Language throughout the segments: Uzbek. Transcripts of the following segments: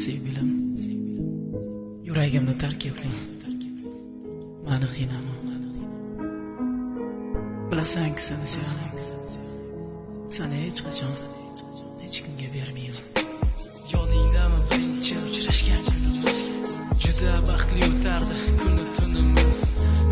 Sevgilim, yuragimni tark etma, meni qiynama. Bilasanki seni sevaman, seni hech qachon hech kimga bermayman. Yoningdami birinchi uchrashgan kunimiz, juda baxtli o'tardi kuni tunimiz.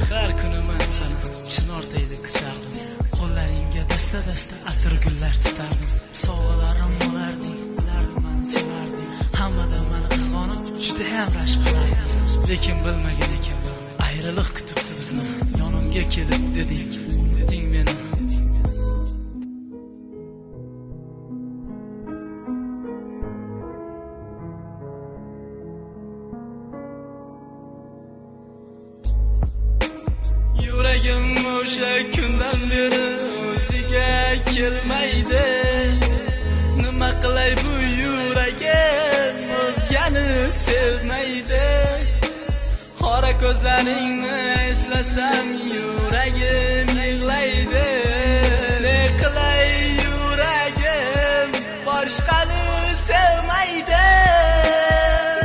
Har kuni men seni chinortayda kutardim, qo'llaringga dasta-dasta atir gullar tutardim. Sovg'alarim bo'larding, ularni men sevardim. Hammadan meni qizg'onib, juda ham rashk qilardim. Lekin bilmagan ekanman, ayriliq kutibdi bizni. Yonimga kelib deding, unutding meni. Yuragim o'sha kundan beri o'ziga kelmaydi. Nima qilay bu yuragim o'zgani sevmaydi. Qora ko'zlaringni eslasam yuragim yig'laydi. Ne qilay yuragim boshqani sevmaydi.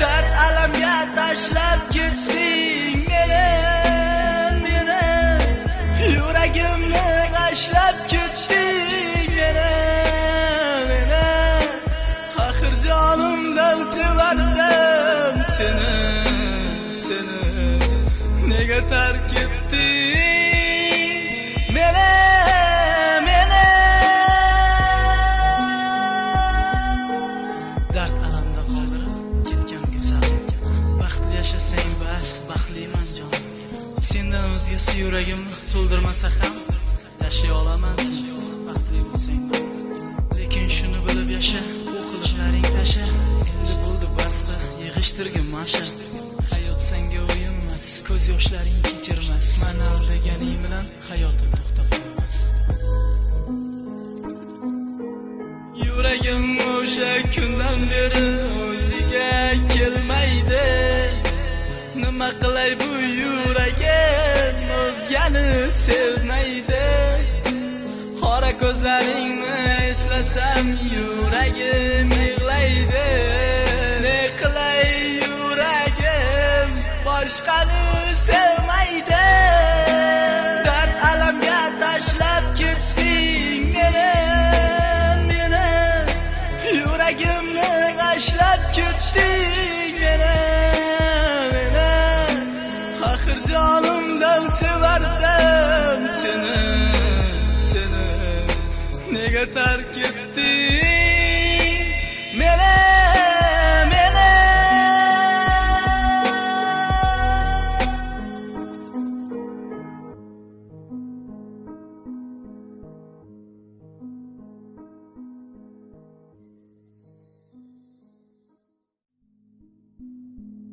Dard alamga tashlab ketding meni. Yuragimni g'ashlab ketding meni. Axir jonimdan sevardim seni. Nega tark etding meni? Dard alamda qoldirib ketgan go'zal, baxtli yashasang bas, baxtliman jonim. Sendan o'zgasi yuragimni to'ldirmasa ham yashay olaman sensiz, baxtli bo'lsang mayli. Lekin shuni bilib yasha, bu qilishlaring tasha. Endi bo'ldi basqa, yig'ishtirgin masha. Hayot senga o'yin emas, ko'z yoshlaring kechirmas. Meni aldaganing bilan hayotim to'xtab qolmas. Yuragim o'sha kundan beri o'ziga kelmaydi. Nima qilay bu yuragim o'zgani sevmaydi. Qora ko'zlaringni eslasam yuragim yig'laydi. Ne qilay yuragim boshqani sevmaydi. Dard alamga tashlab ketding meni. Yuragimni g'ashlab ketding meni. Axir jonimdan sevardim seni. Nega tark etding?